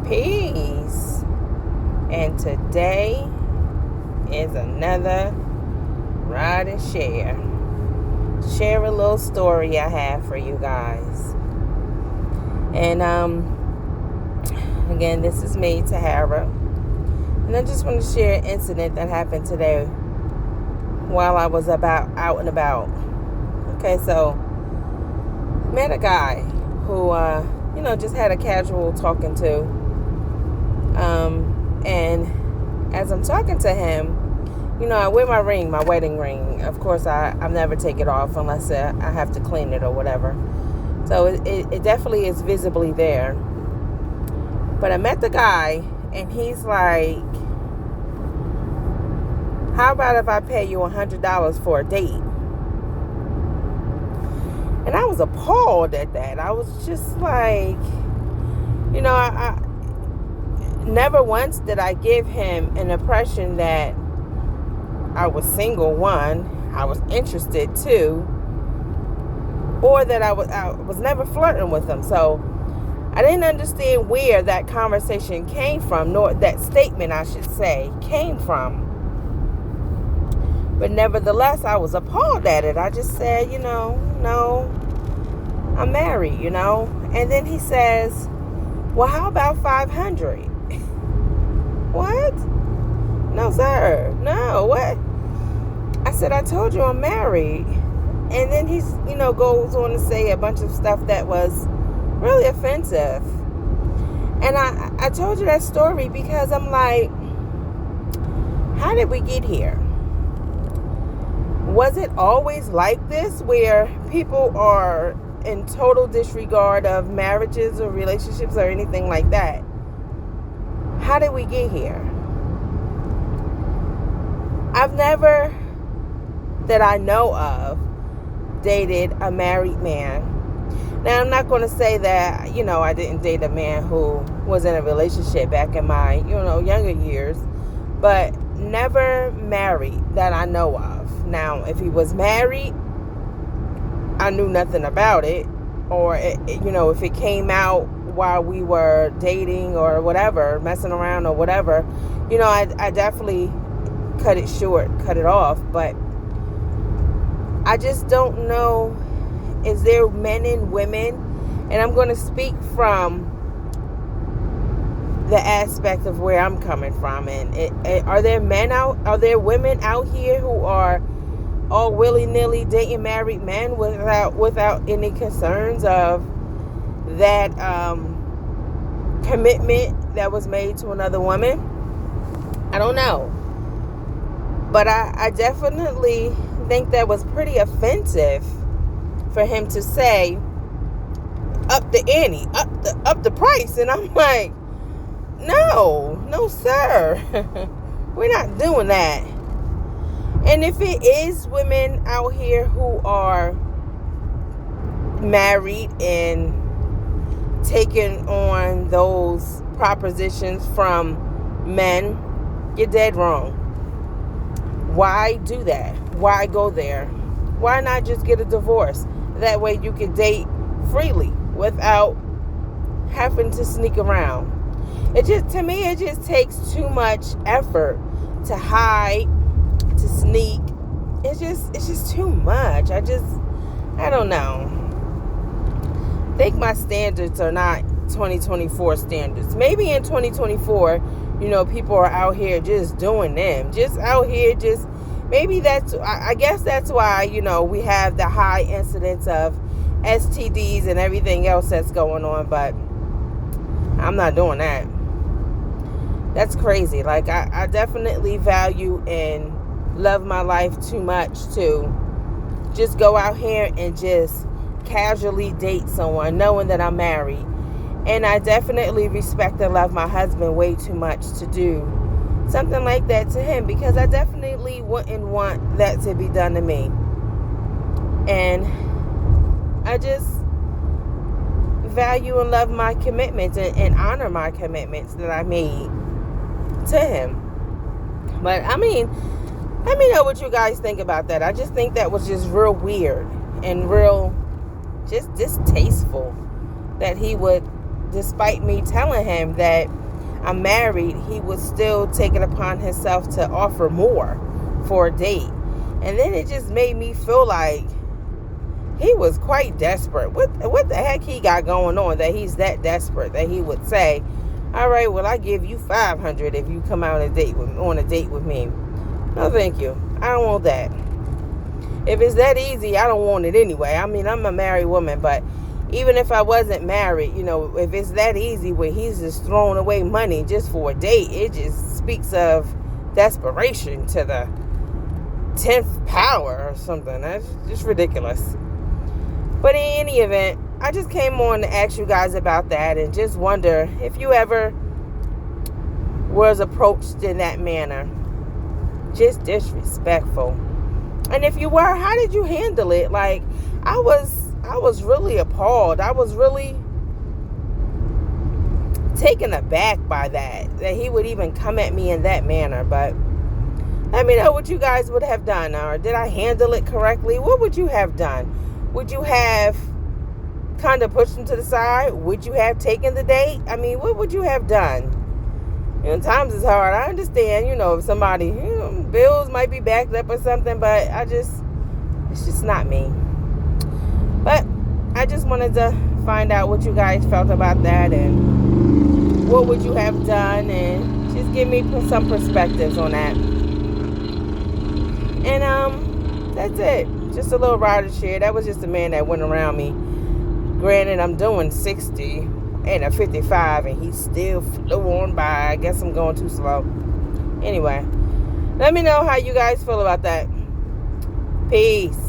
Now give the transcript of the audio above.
Peace. And today is another Ride and Share. Share a little story I have for you guys. And again, this is me, Tahara. And I just want to share an incident that happened today while I was out and about. Okay, so met a guy who just had a casual talking to. And as I'm talking to him, I wear my ring, my wedding ring. Of course, I never take it off unless I have to clean it or whatever. So it definitely is visibly there. But I met the guy, and he's like, how about if I pay you $100 for a date? And I was appalled at that. I was just like, I never once did I give him an impression that I was single, one, I was interested, two, or that I was never flirting with him. So I didn't understand where that conversation came from, nor that statement, I should say, came from. But nevertheless, I was appalled at it. I just said, no, I'm married, And then he says, well, how about 500? What? No, sir. No, what? I said, I told you I'm married. And then he's, goes on to say a bunch of stuff that was really offensive. And I told you that story because I'm like, how did we get here? Was it always like this where people are in total disregard of marriages or relationships or anything like that? How did we get here? I've never, that I know of, dated a married man. Now, I'm not going to say that, I didn't date a man who was in a relationship back in my, younger years, but never married that I know of. Now, if he was married, I knew nothing about it, or, if it came out while we were dating or whatever, messing around or whatever, I definitely cut it short, cut it off. But I just don't know, is there men and women, and I'm going to speak from the aspect of where I'm coming from, and are there women out here who are all willy-nilly dating married men without any concerns of that commitment that was made to another woman? I don't know. But I definitely think that was pretty offensive for him to say, up the ante, up the price. And I'm like, no, sir. We're not doing that. And if it is women out here who are married and taking on those propositions from men, you're dead wrong. Why do that? Why go there? Why not just get a divorce? That way you can date freely without having to sneak around. To me, it just takes too much effort to hide, to sneak. It's just too much. I don't know. I think my standards are not 2024 standards. Maybe in 2024, people are out here just doing them. Just out here, maybe I guess that's why, we have the high incidence of STDs and everything else that's going on. But I'm not doing that. That's crazy. Like, I definitely value and love my life too much to just go out here and just casually date someone knowing that I'm married. And I definitely respect and love my husband way too much to do something like that to him, because I definitely wouldn't want that to be done to me. And I just value and love my commitments and honor my commitments that I made to him. But I mean, let me know what you guys think about that. I just think that was just real weird and real just distasteful that he would despite me telling him that I'm married, he would still take it upon himself to offer more for a date. And then it just made me feel like he was quite desperate. What the heck he got going on that he's that desperate that he would say, all right, well, I give you $500 if you come out on a date with me. No, thank you. I don't want that. If it's that easy, I don't want it anyway. I mean, I'm a married woman, but even if I wasn't married, if it's that easy where he's just throwing away money just for a date, it just speaks of desperation to the 10th power or something. That's just ridiculous. But in any event, I just came on to ask you guys about that and just wonder if you ever was approached in that manner, just disrespectful. And if you were, how did you handle it? Like, I was really appalled. I was really taken aback by that he would even come at me in that manner. But let me know what you guys would have done, or did I handle it correctly? What would you have done? Would you have kind of pushed him to the side? Would you have taken the date? I mean, what would you have done? Times is hard. I understand, if somebody, bills might be backed up or something, but it's just not me. But I just wanted to find out what you guys felt about that and what would you have done, and just give me some perspectives on that. And that's it. Just a little RideShare. That was just a man that went around me. Granted, I'm doing 60 and a 55, and he still flew on by. I guess I'm going too slow. Anyway, let me know how you guys feel about that. Peace.